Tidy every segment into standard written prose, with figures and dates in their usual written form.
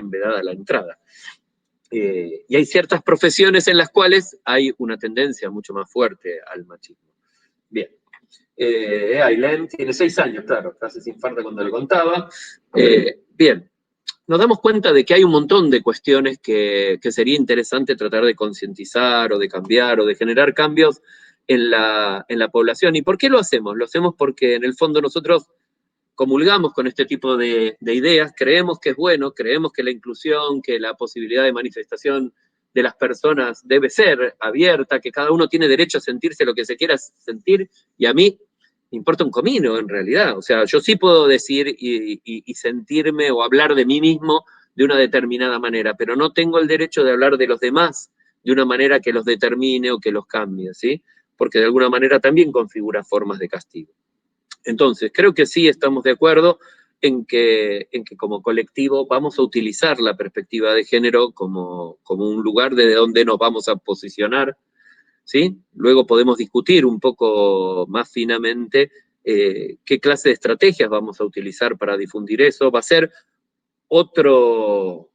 vedada la entrada. Y hay ciertas profesiones en las cuales hay una tendencia mucho más fuerte al machismo. Bien. Ailén tiene 6 años, claro, casi se infarta cuando le contaba. Bien, nos damos cuenta de que hay un montón de cuestiones que sería interesante tratar de concientizar o de cambiar o de generar cambios en la población. ¿Y por qué lo hacemos? Lo hacemos porque en el fondo nosotros comulgamos con este tipo de ideas, creemos que es bueno, creemos que la inclusión, que la posibilidad de manifestación de las personas debe ser abierta, que cada uno tiene derecho a sentirse lo que se quiera sentir, y a mí me importa un comino en realidad. O sea, yo sí puedo decir y sentirme o hablar de mí mismo de una determinada manera, pero no tengo el derecho de hablar de los demás de una manera que los determine o que los cambie, ¿sí? Porque de alguna manera también configura formas de castigo. Entonces, creo que sí estamos de acuerdo en que como colectivo vamos a utilizar la perspectiva de género como un lugar desde donde nos vamos a posicionar, ¿sí? Luego podemos discutir un poco más finamente qué clase de estrategias vamos a utilizar para difundir eso. Va a ser otro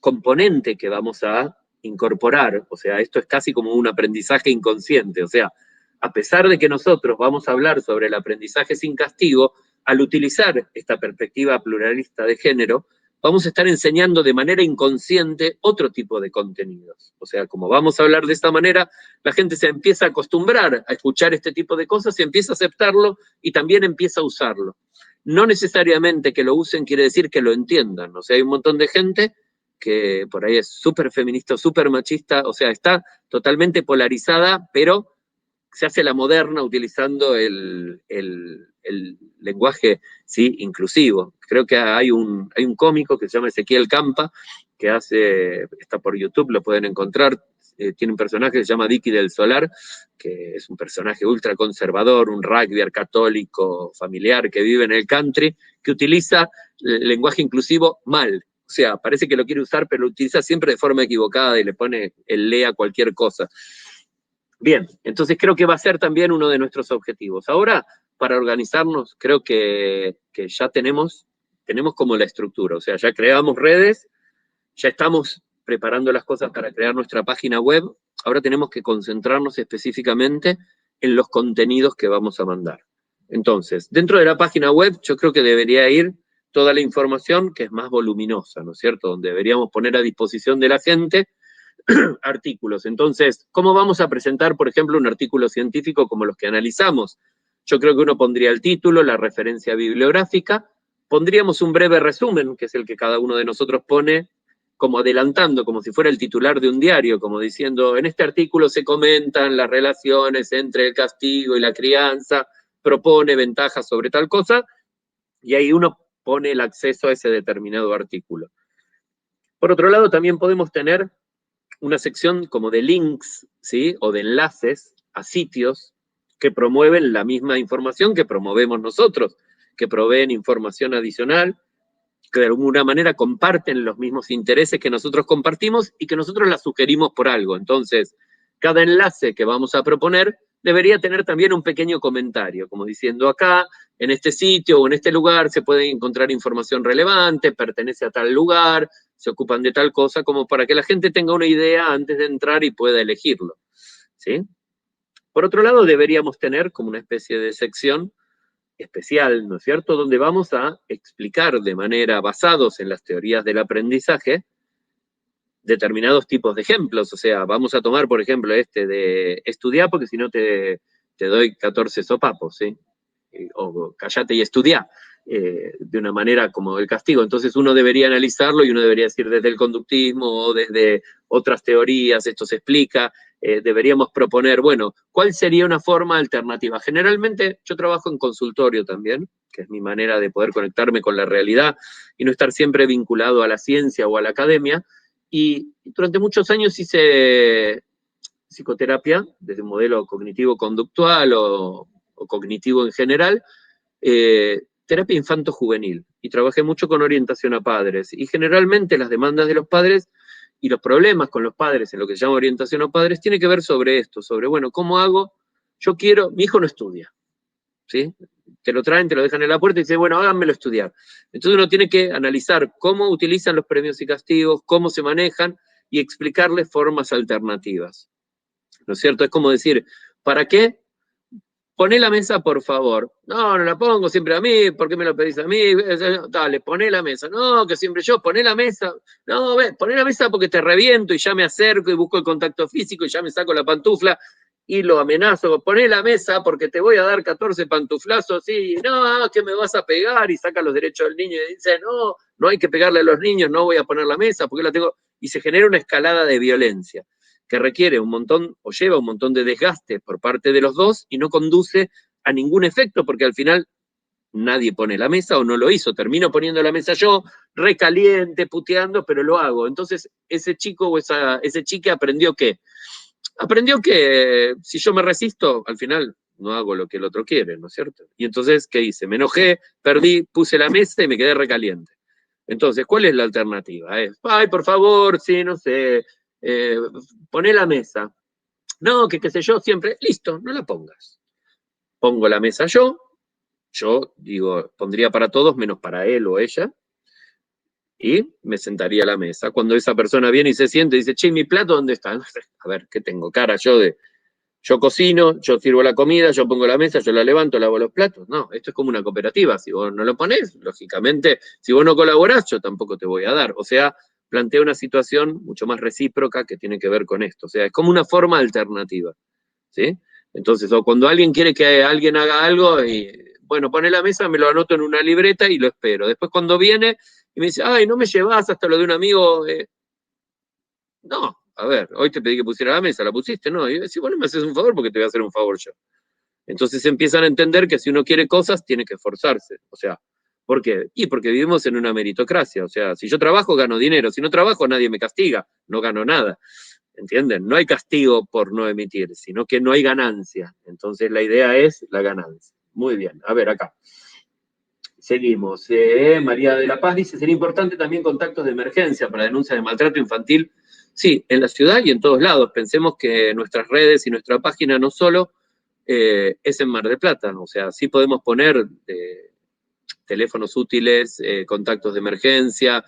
componente que vamos a incorporar, o sea, esto es casi como un aprendizaje inconsciente, o sea, a pesar de que nosotros vamos a hablar sobre el aprendizaje sin castigo, al utilizar esta perspectiva pluralista de género, vamos a estar enseñando de manera inconsciente otro tipo de contenidos. O sea, como vamos a hablar de esta manera, la gente se empieza a acostumbrar a escuchar este tipo de cosas, se empieza a aceptarlo y también empieza a usarlo. No necesariamente que lo usen quiere decir que lo entiendan. O sea, hay un montón de gente que por ahí es súper feminista, súper machista, o sea, está totalmente polarizada, pero se hace la moderna utilizando el lenguaje, ¿sí?, inclusivo. Creo que hay un cómico que se llama Ezequiel Campa, que está por YouTube, lo pueden encontrar, tiene un personaje que se llama Dicky del Solar, que es un personaje ultra conservador, un rugbyer católico familiar que vive en el country, que utiliza el lenguaje inclusivo mal. O sea, parece que lo quiere usar, pero lo utiliza siempre de forma equivocada y le pone el lea cualquier cosa. Bien, entonces creo que va a ser también uno de nuestros objetivos. Ahora, para organizarnos, creo que ya tenemos como la estructura, o sea, ya creamos redes, ya estamos preparando las cosas para crear nuestra página web, ahora tenemos que concentrarnos específicamente en los contenidos que vamos a mandar. Entonces, dentro de la página web, yo creo que debería ir toda la información que es más voluminosa, ¿no es cierto?, donde deberíamos poner a disposición de la gente artículos. Entonces, ¿cómo vamos a presentar, por ejemplo, un artículo científico como los que analizamos? Yo creo que uno pondría el título, la referencia bibliográfica, pondríamos un breve resumen, que es el que cada uno de nosotros pone, como adelantando, como si fuera el titular de un diario, como diciendo, en este artículo se comentan las relaciones entre el castigo y la crianza, propone ventajas sobre tal cosa, y ahí uno pone el acceso a ese determinado artículo. Por otro lado, también podemos tener una sección como de links, ¿sí?, o de enlaces a sitios que promueven la misma información que promovemos nosotros, que proveen información adicional, que de alguna manera comparten los mismos intereses que nosotros compartimos y que nosotros la sugerimos por algo. Entonces, cada enlace que vamos a proponer debería tener también un pequeño comentario, como diciendo acá, en este sitio o en este lugar se puede encontrar información relevante, pertenece a tal lugar, se ocupan de tal cosa, como para que la gente tenga una idea antes de entrar y pueda elegirlo, ¿sí? Por otro lado, deberíamos tener como una especie de sección especial, ¿no es cierto?, donde vamos a explicar de manera basados en las teorías del aprendizaje determinados tipos de ejemplos. O sea, vamos a tomar, por ejemplo, este de estudiar, porque si no te doy 14 sopapos, ¿sí? O callate y estudiá, de una manera como el castigo. Entonces uno debería analizarlo y uno debería decir desde el conductismo o desde otras teorías, esto se explica, deberíamos proponer, bueno, ¿cuál sería una forma alternativa? Generalmente yo trabajo en consultorio también, que es mi manera de poder conectarme con la realidad y no estar siempre vinculado a la ciencia o a la academia, y durante muchos años hice psicoterapia desde un modelo cognitivo-conductual o cognitivo en general, terapia infanto-juvenil, y trabajé mucho con orientación a padres, y generalmente las demandas de los padres y los problemas con los padres en lo que se llama orientación a padres tiene que ver sobre esto, sobre, bueno, ¿cómo hago? Yo quiero, mi hijo no estudia, ¿sí? te lo traen, te lo dejan en la puerta y dicen, bueno, háganmelo estudiar. Entonces uno tiene que analizar cómo utilizan los premios y castigos, cómo se manejan y explicarles formas alternativas. ¿No es cierto? Es como decir, ¿para qué? Poné la mesa, por favor. No, no la pongo siempre a mí, ¿por qué me lo pedís a mí? Dale, poné la mesa. No, que siempre yo, poné la mesa. No, ve, poné la mesa porque te reviento y ya me acerco y busco el contacto físico y ya me saco la pantufla y lo amenazo. Poné la mesa porque te voy a dar 14 pantuflazos. Sí, no, que me vas a pegar y saca los derechos del niño y dice, no, no hay que pegarle a los niños, no voy a poner la mesa porque la tengo. Y se genera una escalada de violencia que requiere un montón o lleva un montón de desgaste por parte de los dos y no conduce a ningún efecto porque al final nadie pone la mesa o no lo hizo. Termino poniendo la mesa yo, recaliente, puteando, pero lo hago. Entonces ese chico o ese chique aprendió que si yo me resisto, al final no hago lo que el otro quiere, ¿no es cierto? Y entonces, ¿qué hice? Me enojé, perdí, puse la mesa y me quedé recaliente. Entonces, ¿cuál es la alternativa? Es, ay, por favor, sí, no sé, poné la mesa. No, que qué sé yo, siempre, listo, no la pongas. Pongo la mesa yo digo, pondría para todos menos para él o ella, y me sentaría a la mesa. Cuando esa persona viene y se siente y dice, che, ¿mi plato dónde está? A ver, ¿qué tengo? Cara yo cocino, yo sirvo la comida, yo pongo la mesa, yo la levanto, lavo los platos. No, esto es como una cooperativa. Si vos no lo ponés, lógicamente, si vos no colaborás, yo tampoco te voy a dar. O sea, plantea una situación mucho más recíproca que tiene que ver con esto. O sea, es como una forma alternativa, ¿sí? Entonces, o cuando alguien quiere que alguien haga algo, y, bueno, pone la mesa, me lo anoto en una libreta y lo espero. Después cuando viene y me dice, ay, no me llevas hasta lo de un amigo, no, a ver, hoy te pedí que pusiera la mesa, la pusiste, no, y si vos no me haces un favor, porque te voy a hacer un favor yo. Entonces empiezan a entender que si uno quiere cosas, tiene que esforzarse. O sea, ¿por qué? Y porque vivimos en una meritocracia. O sea, si yo trabajo, gano dinero. Si no trabajo, nadie me castiga. No gano nada. ¿Entienden? No hay castigo por no emitir, sino que no hay ganancia. Entonces la idea es la ganancia. Muy bien. A ver, acá. Seguimos. María de la Paz dice, sería importante también contactos de emergencia para denuncias de maltrato infantil. Sí, en la ciudad y en todos lados. Pensemos que nuestras redes y nuestra página no solo es en Mar del Plata. O sea, sí podemos poner teléfonos útiles, contactos de emergencia,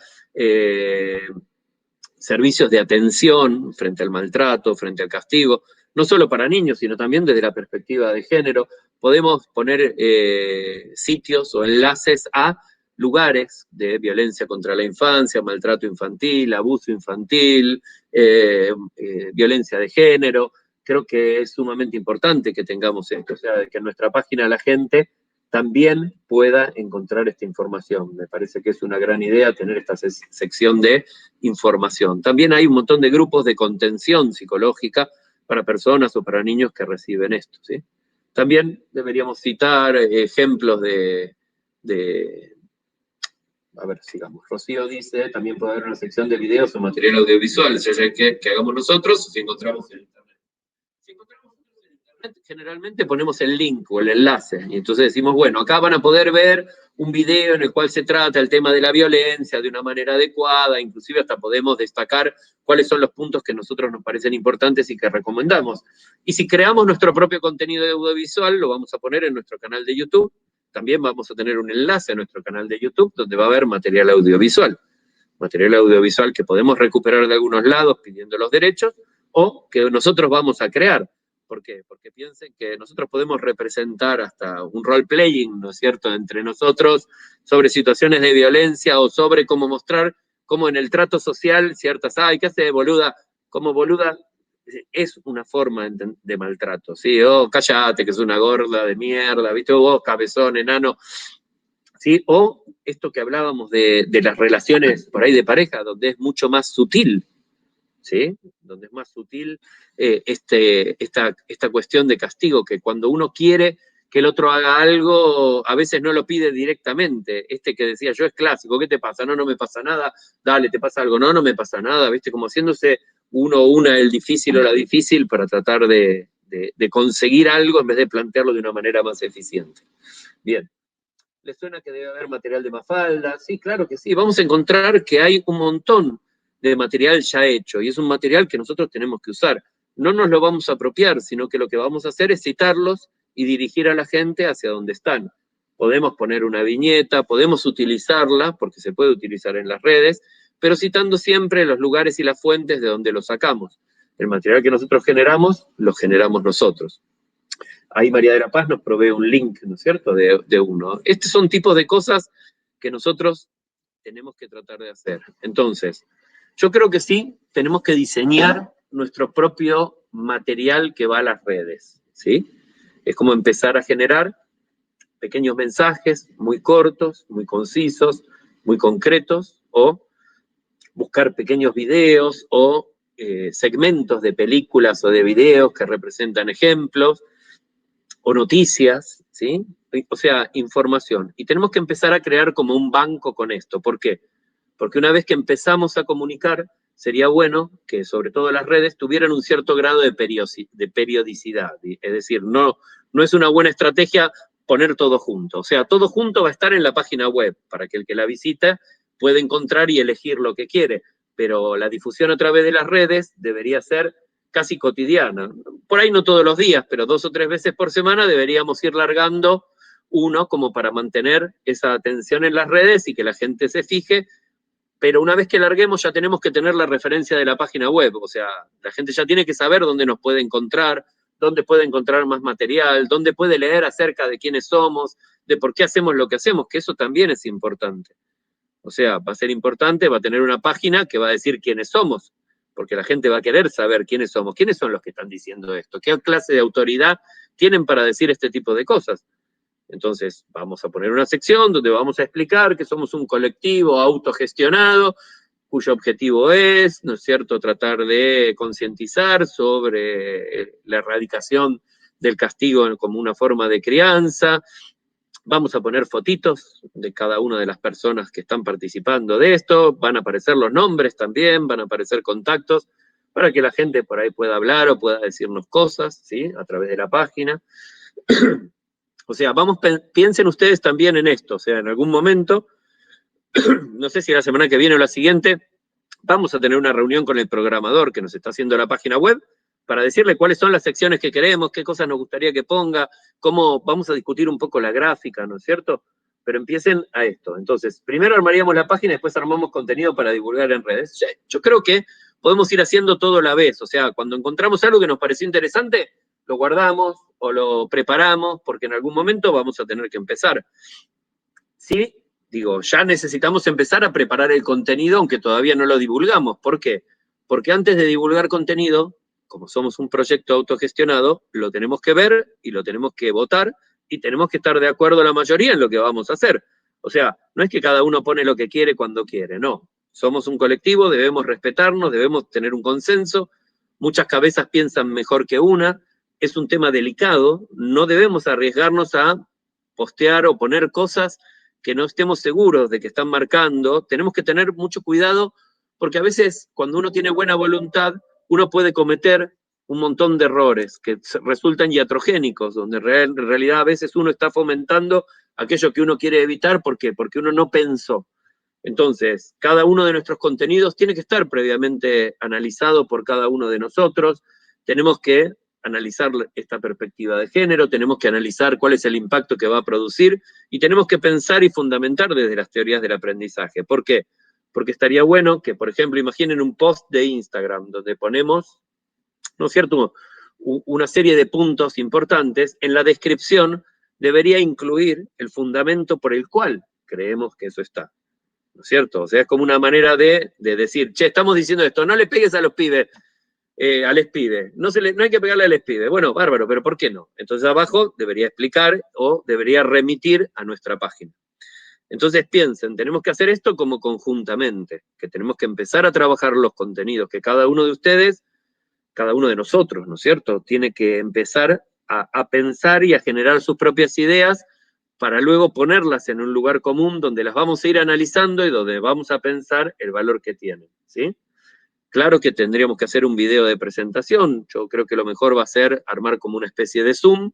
servicios de atención frente al maltrato, frente al castigo, no solo para niños, sino también desde la perspectiva de género. Podemos poner sitios o enlaces a lugares de violencia contra la infancia, maltrato infantil, abuso infantil, violencia de género. Creo que es sumamente importante que tengamos esto, o sea, que en nuestra página la gente también pueda encontrar esta información. Me parece que es una gran idea tener esta sección de información. También hay un montón de grupos de contención psicológica para personas o para niños que reciben esto, ¿sí? También deberíamos citar ejemplos a ver, sigamos. Rocío dice, también puede haber una sección de videos o material audiovisual, ya sea que hagamos nosotros o si encontramos en Internet. Si encontramos en Internet, generalmente ponemos el link o el enlace, y entonces decimos, bueno, acá van a poder ver un video en el cual se trata el tema de la violencia de una manera adecuada, inclusive hasta podemos destacar cuáles son los puntos que a nosotros nos parecen importantes y que recomendamos. Y si creamos nuestro propio contenido audiovisual, lo vamos a poner en nuestro canal de YouTube. También vamos a tener un enlace a nuestro canal de YouTube donde va a haber material audiovisual que podemos recuperar de algunos lados pidiendo los derechos o que nosotros vamos a crear. ¿Por qué? Porque piensen que nosotros podemos representar hasta un role-playing, ¿no es cierto?, entre nosotros sobre situaciones de violencia o sobre cómo mostrar cómo en el trato social ciertas, ay, ¿qué hace boluda? Como boluda es una forma de maltrato, ¿sí? Oh, cállate, que es una gorda de mierda, ¿viste? Vos, cabezón, enano, ¿sí? O esto que hablábamos de las relaciones por ahí de pareja, donde es mucho más sutil, ¿sí? Donde es más sutil esta cuestión de castigo, que cuando uno quiere que el otro haga algo, a veces no lo pide directamente. Este que decía yo es clásico, ¿qué te pasa? No, no me pasa nada, dale, ¿te pasa algo? No, no me pasa nada, ¿viste? Como haciéndose uno o una el difícil o la difícil para tratar de conseguir algo en vez de plantearlo de una manera más eficiente. Bien. ¿Les suena que debe haber material de Mafalda? Sí, claro que sí. Vamos a encontrar que hay un montón de material ya hecho y es un material que nosotros tenemos que usar. No nos lo vamos a apropiar, sino que lo que vamos a hacer es citarlos y dirigir a la gente hacia donde están. podemos poner una viñeta, podemos utilizarla, porque se puede utilizar en las redes, pero citando siempre los lugares y las fuentes de donde lo sacamos. El material que nosotros generamos, lo generamos nosotros. Ahí María de la Paz nos provee un link, ¿no es cierto?, de uno. Estos son tipos de cosas que nosotros tenemos que tratar de hacer. Entonces, yo creo que sí, tenemos que diseñar nuestro propio material que va a las redes, ¿sí? Es como empezar a generar pequeños mensajes muy cortos, muy concisos, muy concretos, o buscar pequeños videos o segmentos de películas o de videos que representan ejemplos, o noticias, ¿sí? O sea, información. Y tenemos que empezar a crear como un banco con esto. ¿Por qué? Porque una vez que empezamos a comunicar, sería bueno que sobre todo las redes tuvieran un cierto grado de periodicidad. Es decir, no es una buena estrategia poner todo junto. O sea, todo junto va a estar en la página web para que el que la visita pueda encontrar y elegir lo que quiere. Pero la difusión a través de las redes debería ser casi cotidiana. Por ahí no todos los días, pero 2 o 3 veces por semana deberíamos ir largando uno como para mantener esa atención en las redes y que la gente se fije. Pero una vez que larguemos ya tenemos que tener la referencia de la página web, o sea, la gente ya tiene que saber dónde nos puede encontrar, dónde puede encontrar más material, dónde puede leer acerca de quiénes somos, de por qué hacemos lo que hacemos, que eso también es importante. O sea, va a ser importante, va a tener una página que va a decir quiénes somos, porque la gente va a querer saber quiénes somos, quiénes son los que están diciendo esto, qué clase de autoridad tienen para decir este tipo de cosas. Entonces, vamos a poner una sección donde vamos a explicar que somos un colectivo autogestionado, cuyo objetivo es, ¿no es cierto?, tratar de concientizar sobre la erradicación del castigo como una forma de crianza. Vamos a poner fotitos de cada una de las personas que están participando de esto, van a aparecer los nombres también, van a aparecer contactos, para que la gente por ahí pueda hablar o pueda decirnos cosas, ¿sí?, a través de la página. O sea, piensen ustedes también en esto, o sea, en algún momento, no sé si la semana que viene o la siguiente, vamos a tener una reunión con el programador que nos está haciendo la página web para decirle cuáles son las secciones que queremos, qué cosas nos gustaría que ponga, cómo vamos a discutir un poco la gráfica, ¿no es cierto? Pero empiecen a esto. Entonces, primero armaríamos la página y después armamos contenido para divulgar en redes. Yo creo que podemos ir haciendo todo a la vez, o sea, cuando encontramos algo que nos pareció interesante, lo guardamos o lo preparamos, porque en algún momento vamos a tener que empezar. Sí, digo, ya necesitamos empezar a preparar el contenido, aunque todavía no lo divulgamos. ¿Por qué? Porque antes de divulgar contenido, como somos un proyecto autogestionado, lo tenemos que ver y lo tenemos que votar y tenemos que estar de acuerdo la mayoría en lo que vamos a hacer. O sea, no es que cada uno pone lo que quiere cuando quiere, no. Somos un colectivo, debemos respetarnos, debemos tener un consenso. Muchas cabezas piensan mejor que una. Es un tema delicado, no debemos arriesgarnos a postear o poner cosas que no estemos seguros de que están marcando. Tenemos que tener mucho cuidado porque a veces cuando uno tiene buena voluntad, uno puede cometer un montón de errores que resultan iatrogénicos, donde en realidad a veces uno está fomentando aquello que uno quiere evitar. ¿Por qué? Porque uno no pensó. Entonces, cada uno de nuestros contenidos tiene que estar previamente analizado por cada uno de nosotros. Tenemos que analizar esta perspectiva de género, tenemos que analizar cuál es el impacto que va a producir y tenemos que pensar y fundamentar desde las teorías del aprendizaje. ¿Por qué? Porque estaría bueno que, por ejemplo, imaginen un post de Instagram donde ponemos, ¿no es cierto?, una serie de puntos importantes. En la descripción debería incluir el fundamento por el cual creemos que eso está, ¿no es cierto? O sea, es como una manera de decir, che, estamos diciendo esto, no le pegues a los pibes, al ESPIDE. No hay que pegarle al ESPIDE. Bueno, bárbaro, pero ¿por qué no? Entonces abajo debería explicar o debería remitir a nuestra página. Entonces piensen, tenemos que hacer esto como conjuntamente, que tenemos que empezar a trabajar los contenidos, que cada uno de ustedes, cada uno de nosotros, ¿no es cierto?, tiene que empezar a pensar y a generar sus propias ideas para luego ponerlas en un lugar común donde las vamos a ir analizando y donde vamos a pensar el valor que tienen, ¿sí? Claro que tendríamos que hacer un video de presentación. Yo creo que lo mejor va a ser armar como una especie de Zoom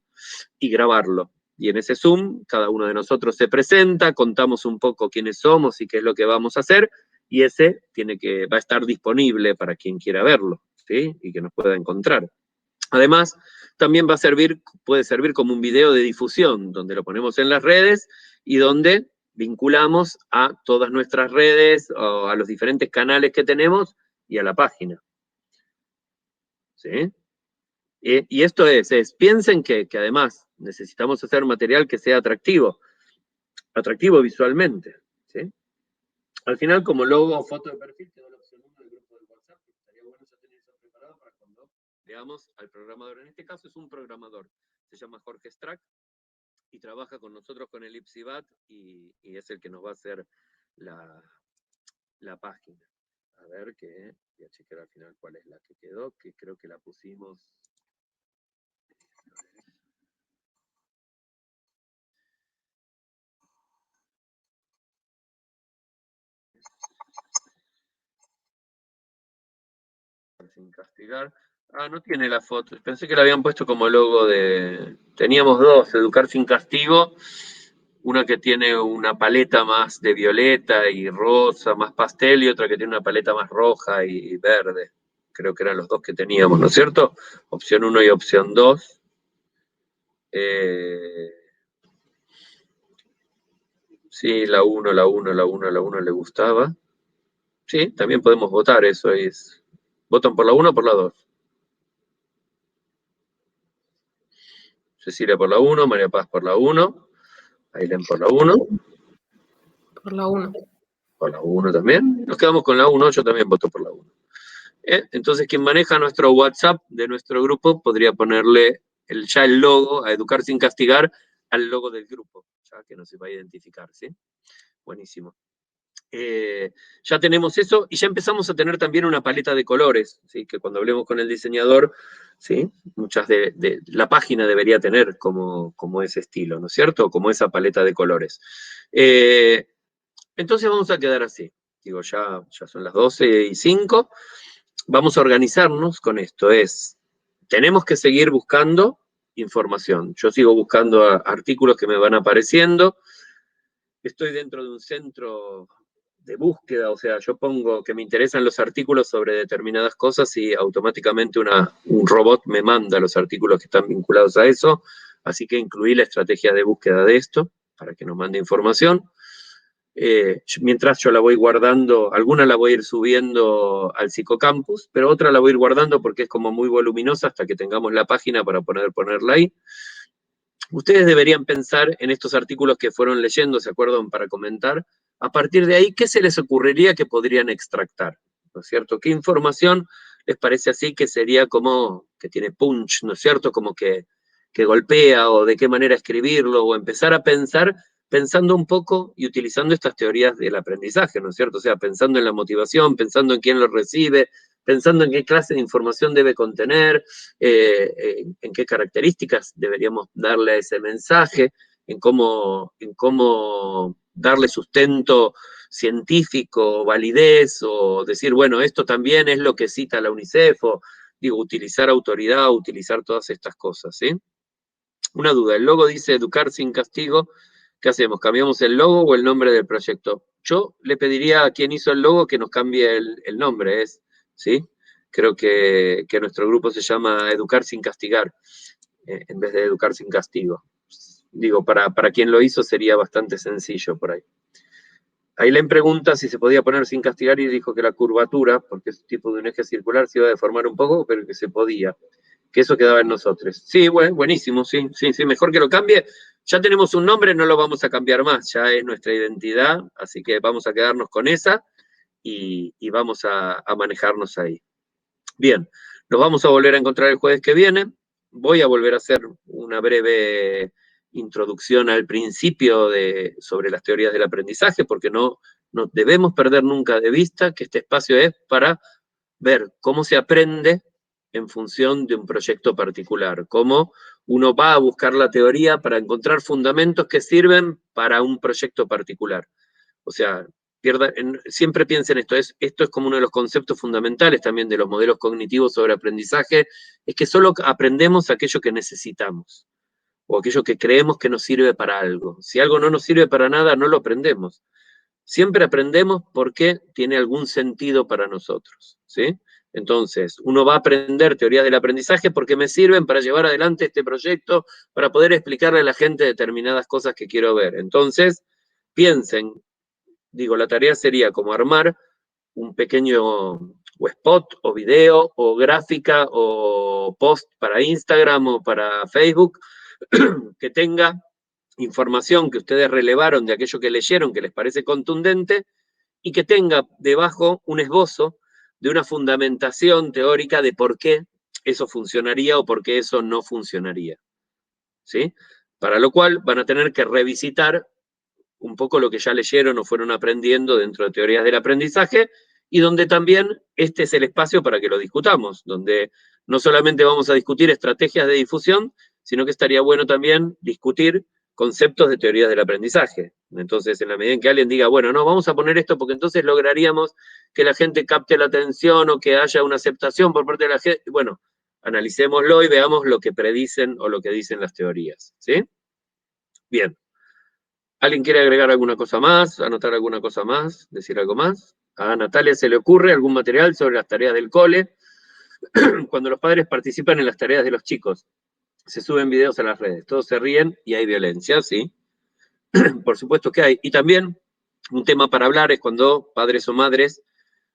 y grabarlo. Y en ese Zoom, cada uno de nosotros se presenta, contamos un poco quiénes somos y qué es lo que vamos a hacer, y ese va a estar disponible para quien quiera verlo, ¿sí?, y que nos pueda encontrar. Además, también puede servir como un video de difusión, donde lo ponemos en las redes y donde vinculamos a todas nuestras redes, o a los diferentes canales que tenemos y a la página. ¿Sí? Y esto piensen que además necesitamos hacer material que sea atractivo visualmente. ¿Sí? Al final, como logo o foto de perfil, te doy la opción 1 del grupo de WhatsApp. Estaría bueno ya tener eso preparado para cuando veamos al programador. En este caso es un programador, se llama Jorge Strack, y trabaja con nosotros con el Ipsibat, y es el que nos va a hacer la página. A ver, voy a chequear al final cuál es la que quedó, que creo que la pusimos. Sin castigar. Ah, no tiene la foto. Pensé que la habían puesto como logo de... Teníamos dos, Educar sin Castigo. Una que tiene una paleta más de violeta y rosa, más pastel, y otra que tiene una paleta más roja y verde. Creo que eran los dos que teníamos, ¿no es cierto? Opción 1 y opción 2. Sí, la 1 le gustaba. Sí, también podemos votar, eso es. ¿Votan por la 1 o por la 2? Cecilia por la 1, María Paz por la 1, Ailén por la 1. Por la 1. Por la 1 también. Nos quedamos con la 1, yo también voto por la 1. Entonces, quien maneja nuestro WhatsApp de nuestro grupo podría ponerle ya el logo, a Educar sin Castigar, al logo del grupo, ya que no se va a identificar, ¿sí? Buenísimo. Ya tenemos eso y ya empezamos a tener también una paleta de colores, ¿sí? Que cuando hablemos con el diseñador, ¿sí? Muchas de la página debería tener como ese estilo, ¿no es cierto? Como esa paleta de colores. Entonces vamos a quedar así. Digo, ya son las 12:05. Vamos a organizarnos con esto. Tenemos que seguir buscando información. Yo sigo buscando artículos que me van apareciendo. Estoy dentro de un centro de búsqueda, o sea, yo pongo que me interesan los artículos sobre determinadas cosas y automáticamente un robot me manda los artículos que están vinculados a eso, así que incluí la estrategia de búsqueda de esto, para que nos mande información. Mientras yo la voy guardando, alguna la voy a ir subiendo al Psicocampus, pero otra la voy a ir guardando porque es como muy voluminosa hasta que tengamos la página para poder ponerla ahí. Ustedes deberían pensar en estos artículos que fueron leyendo, ¿se acuerdan? Para comentar. A partir de ahí, ¿qué se les ocurriría que podrían extractar? ¿No es cierto? ¿Qué información les parece así que sería como que tiene punch, ¿no es cierto? Como que golpea, o de qué manera escribirlo, o empezar a pensar pensando un poco y utilizando estas teorías del aprendizaje, ¿no es cierto? O sea, pensando en la motivación, pensando en quién lo recibe, pensando en qué clase de información debe contener, en qué características deberíamos darle a ese mensaje, en cómo darle sustento científico, validez, o decir, bueno, esto también es lo que cita la UNICEF, o digo, utilizar autoridad, utilizar todas estas cosas, ¿sí? Una duda, el logo dice Educar sin Castigo. ¿Qué hacemos? ¿Cambiamos el logo o el nombre del proyecto? Yo le pediría a quien hizo el logo que nos cambie el nombre, ¿sí? Creo que nuestro grupo se llama Educar sin Castigar, en vez de Educar sin Castigo. Digo, para quien lo hizo sería bastante sencillo por ahí. Ailén pregunta si se podía poner sin castigar y dijo que la curvatura, porque es tipo de un eje circular, se iba a deformar un poco, pero que se podía. Que eso quedaba en nosotros. Sí, bueno, buenísimo, sí, mejor que lo cambie. Ya tenemos un nombre, no lo vamos a cambiar más, ya es nuestra identidad, así que vamos a quedarnos con esa y vamos a manejarnos ahí. Bien, nos vamos a volver a encontrar el jueves que viene. Voy a volver a hacer una breve introducción al principio sobre las teorías del aprendizaje, porque no debemos perder nunca de vista que este espacio es para ver cómo se aprende en función de un proyecto particular, cómo uno va a buscar la teoría para encontrar fundamentos que sirven para un proyecto particular. O sea, siempre piensen esto es como uno de los conceptos fundamentales también de los modelos cognitivos sobre aprendizaje, es que solo aprendemos aquello que necesitamos, o aquello que creemos que nos sirve para algo. Si algo no nos sirve para nada, no lo aprendemos. Siempre aprendemos porque tiene algún sentido para nosotros, ¿sí? Entonces, uno va a aprender teorías del aprendizaje porque me sirven para llevar adelante este proyecto, para poder explicarle a la gente determinadas cosas que quiero ver. Entonces, piensen, digo, la tarea sería como armar un pequeño o spot, o video, o gráfica, o post para Instagram o para Facebook, que tenga información que ustedes relevaron de aquello que leyeron, que les parece contundente, y que tenga debajo un esbozo de una fundamentación teórica de por qué eso funcionaría o por qué eso no funcionaría. ¿Sí? Para lo cual van a tener que revisitar un poco lo que ya leyeron o fueron aprendiendo dentro de teorías del aprendizaje, y donde también este es el espacio para que lo discutamos, donde no solamente vamos a discutir estrategias de difusión, sino que estaría bueno también discutir conceptos de teorías del aprendizaje. Entonces, en la medida en que alguien diga, bueno, no, vamos a poner esto porque entonces lograríamos que la gente capte la atención o que haya una aceptación por parte de la gente, bueno, analicémoslo y veamos lo que predicen o lo que dicen las teorías, ¿sí? Bien. ¿Alguien quiere agregar alguna cosa más, anotar alguna cosa más, decir algo más? A Natalia se le ocurre algún material sobre las tareas del cole. Cuando los padres participan en las tareas de los chicos, se suben videos a las redes, todos se ríen y hay violencia, ¿sí? Por supuesto que hay. Y también un tema para hablar es cuando padres o madres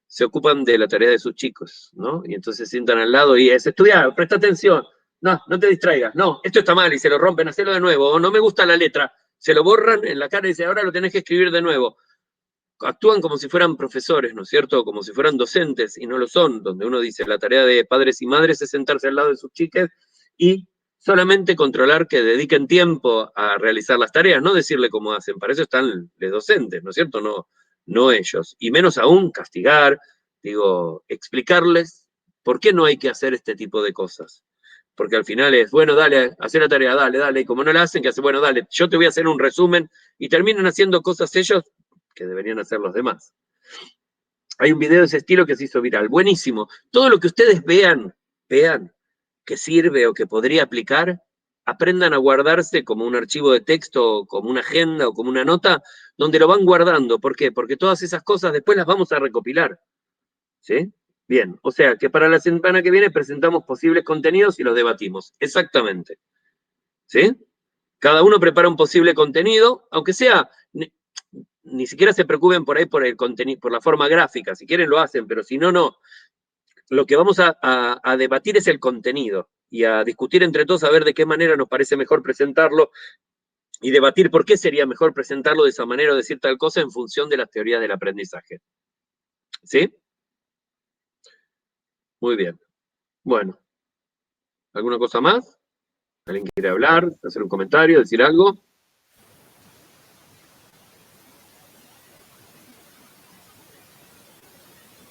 se ocupan de la tarea de sus chicos, ¿no? Y entonces se sientan al lado y es estudiar, presta atención, no te distraigas, no, esto está mal y se lo rompen, hacelo de nuevo, o no me gusta la letra, se lo borran en la cara y dicen, ahora lo tenés que escribir de nuevo. Actúan como si fueran profesores, ¿no es cierto? Como si fueran docentes, y no lo son, donde uno dice, la tarea de padres y madres es sentarse al lado de sus chiques y solamente controlar que dediquen tiempo a realizar las tareas, no decirle cómo hacen, para eso están los docentes, ¿no es cierto? No ellos, y menos aún castigar, digo, explicarles por qué no hay que hacer este tipo de cosas. Porque al final es, bueno, dale, hacer la tarea, dale, y como no la hacen, que hace, bueno, dale, yo te voy a hacer un resumen, y terminan haciendo cosas ellos que deberían hacer los demás. Hay un video de ese estilo que se hizo viral, buenísimo. Todo lo que ustedes vean que sirve o que podría aplicar, aprendan a guardarse como un archivo de texto, como una agenda o como una nota, donde lo van guardando. ¿Por qué? Porque todas esas cosas después las vamos a recopilar. ¿Sí? Bien, o sea que para la semana que viene presentamos posibles contenidos y los debatimos. Exactamente. ¿Sí? Cada uno prepara un posible contenido, aunque sea, ni siquiera se preocupen por ahí por el contenido, por la forma gráfica. Si quieren lo hacen, pero si no, no. Lo que vamos a debatir es el contenido y a discutir entre todos a ver de qué manera nos parece mejor presentarlo y debatir por qué sería mejor presentarlo de esa manera o decir tal cosa en función de las teorías del aprendizaje. ¿Sí? Muy bien. Bueno, ¿alguna cosa más? ¿Alguien quiere hablar, hacer un comentario, decir algo?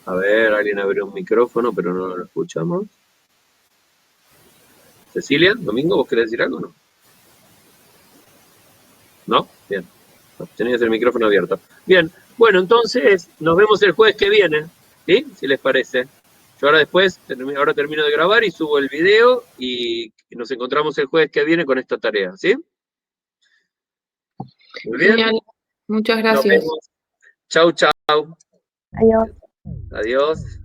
A ver, alguien abrió un micrófono, pero no lo escuchamos. Cecilia, Domingo, ¿vos querés decir algo o no? ¿No? Bien. Tenías el micrófono abierto. Bien. Bueno, entonces nos vemos el jueves que viene, ¿sí? Si les parece. Yo ahora después, ahora termino de grabar y subo el video y nos encontramos el jueves que viene con esta tarea, ¿sí? Muy bien. Genial. Muchas Nos gracias. vemos. Chau, chau. Adiós. Adiós.